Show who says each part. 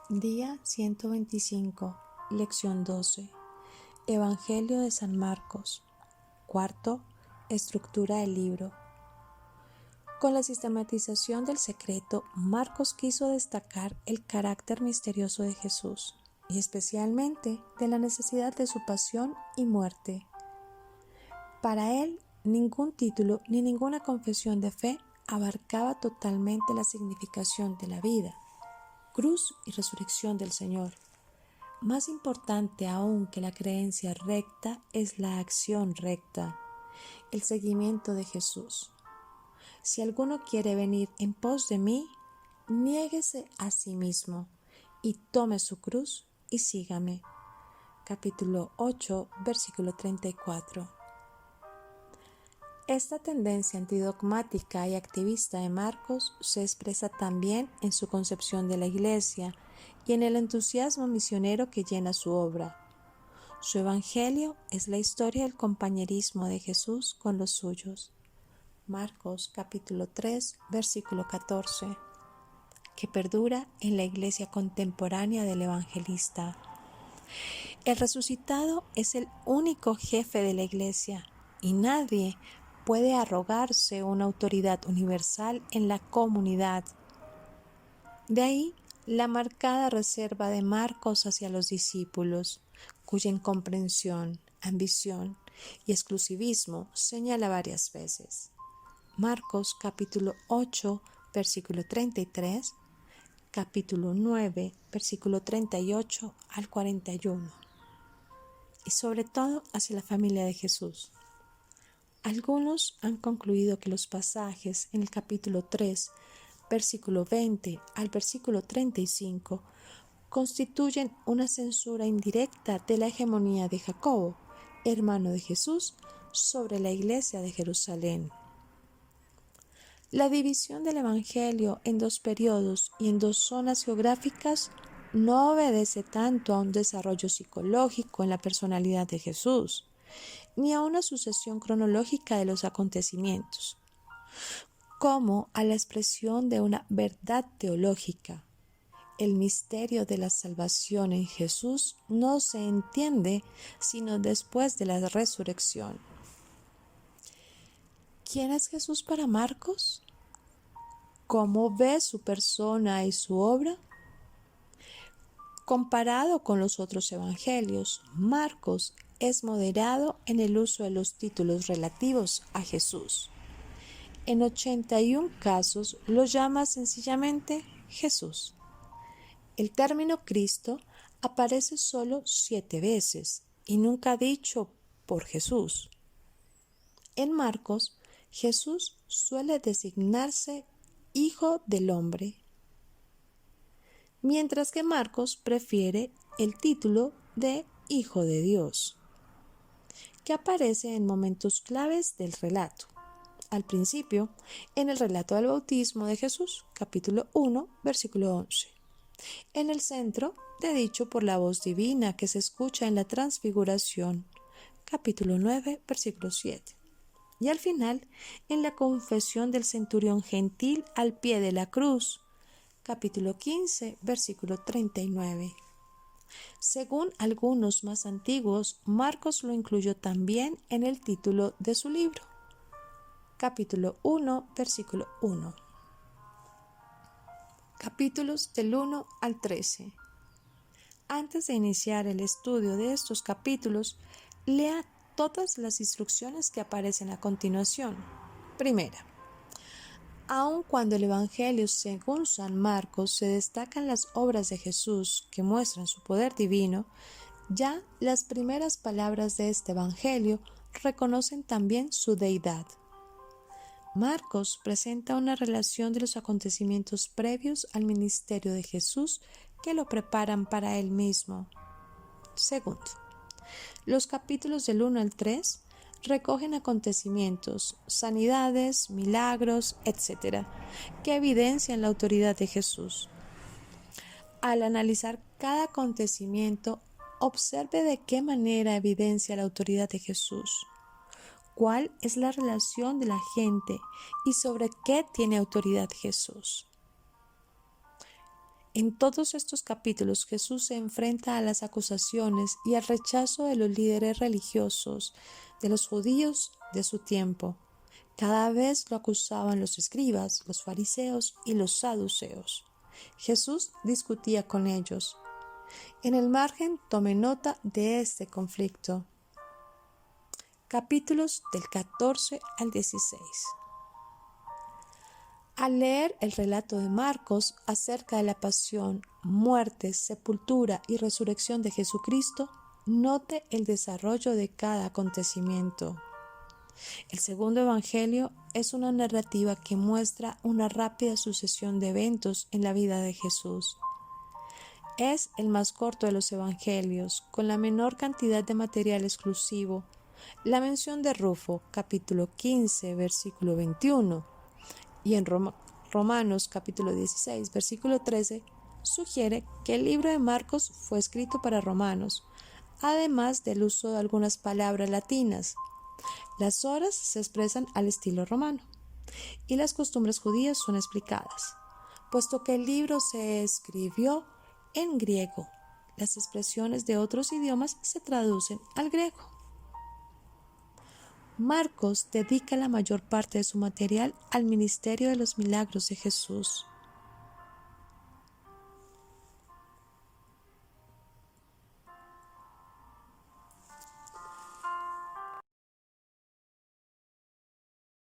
Speaker 1: Día 125, lección 12. Evangelio de San Marcos. Cuarto, estructura del libro. Con la sistematización del secreto, Marcos quiso destacar el carácter misterioso de Jesús y especialmente de la necesidad de su pasión y muerte. Para él, ningún título ni ninguna confesión de fe abarcaba totalmente la significación de la vida, cruz y resurrección del Señor. Más importante aún que la creencia recta es la acción recta, el seguimiento de Jesús. Si alguno quiere venir en pos de mí, niéguese a sí mismo y tome su cruz y sígame. Capítulo 8, versículo 34. Esta tendencia antidogmática y activista de Marcos se expresa también en su concepción de la Iglesia y en el entusiasmo misionero que llena su obra. Su evangelio es la historia del compañerismo de Jesús con los suyos. Marcos capítulo 3, versículo 14, que perdura en la Iglesia contemporánea del evangelista. El resucitado es el único jefe de la Iglesia y nadie puede arrogarse una autoridad universal en la comunidad. De ahí la marcada reserva de Marcos hacia los discípulos, cuya incomprensión, ambición y exclusivismo señala varias veces. Marcos capítulo 8, versículo 33, capítulo 9, versículo 38 al 41. Y sobre todo hacia la familia de Jesús. Algunos han concluido que los pasajes en el capítulo 3, versículo 20 al versículo 35, constituyen una censura indirecta de la hegemonía de Jacobo, hermano de Jesús, sobre la iglesia de Jerusalén. La división del Evangelio en dos periodos y en dos zonas geográficas no obedece tanto a un desarrollo psicológico en la personalidad de Jesús, ni a una sucesión cronológica de los acontecimientos, como a la expresión de una verdad teológica. El misterio de la salvación en Jesús no se entiende sino después de la resurrección. ¿Quién es Jesús para Marcos? ¿Cómo ve su persona y su obra? Comparado con los otros evangelios, Marcos es moderado en el uso de los títulos relativos a Jesús. En 81 casos lo llama sencillamente Jesús. El término Cristo aparece solo 7 veces y nunca dicho por Jesús. En Marcos, Jesús suele designarse Hijo del Hombre, mientras que Marcos prefiere el título de Hijo de Dios, que aparece en momentos claves del relato. Al principio, en el relato del bautismo de Jesús, capítulo 1, versículo 11. En el centro, de dicho por la voz divina que se escucha en la transfiguración, capítulo 9, versículo 7. Y al final, en la confesión del centurión gentil al pie de la cruz, capítulo 15, versículo 39. Según algunos más antiguos, Marcos lo incluyó también en el título de su libro, capítulo 1, versículo 1. Capítulos del 1 al 13. Antes de iniciar el estudio de estos capítulos, lea todas las instrucciones que aparecen a continuación. Primera, aun cuando el Evangelio según San Marcos se destacan las obras de Jesús que muestran su poder divino, ya las primeras palabras de este Evangelio reconocen también su deidad. Marcos presenta una relación de los acontecimientos previos al ministerio de Jesús que lo preparan para él mismo. Segundo, los capítulos del 1 al 3 recogen acontecimientos, sanidades, milagros, etc., que evidencian la autoridad de Jesús. Al analizar cada acontecimiento, observe de qué manera evidencia la autoridad de Jesús. ¿Cuál es la relación de la gente y sobre qué tiene autoridad Jesús? En todos estos capítulos Jesús se enfrenta a las acusaciones y al rechazo de los líderes religiosos, de los judíos de su tiempo. Cada vez lo acusaban los escribas, los fariseos y los saduceos. Jesús discutía con ellos. En el margen tome nota de este conflicto. Capítulos del 14 al 16. Al leer el relato de Marcos acerca de la pasión, muerte, sepultura y resurrección de Jesucristo, note el desarrollo de cada acontecimiento. El segundo evangelio es una narrativa que muestra una rápida sucesión de eventos en la vida de Jesús. Es el más corto de los evangelios, con la menor cantidad de material exclusivo. La mención de Rufo, capítulo 15, versículo 21, y en Romanos, capítulo 16, versículo 13, sugiere que el libro de Marcos fue escrito para romanos, además del uso de algunas palabras latinas. Las horas se expresan al estilo romano y las costumbres judías son explicadas, puesto que el libro se escribió en griego. Las expresiones de otros idiomas se traducen al griego. Marcos dedica la mayor parte de su material al ministerio de los milagros de Jesús.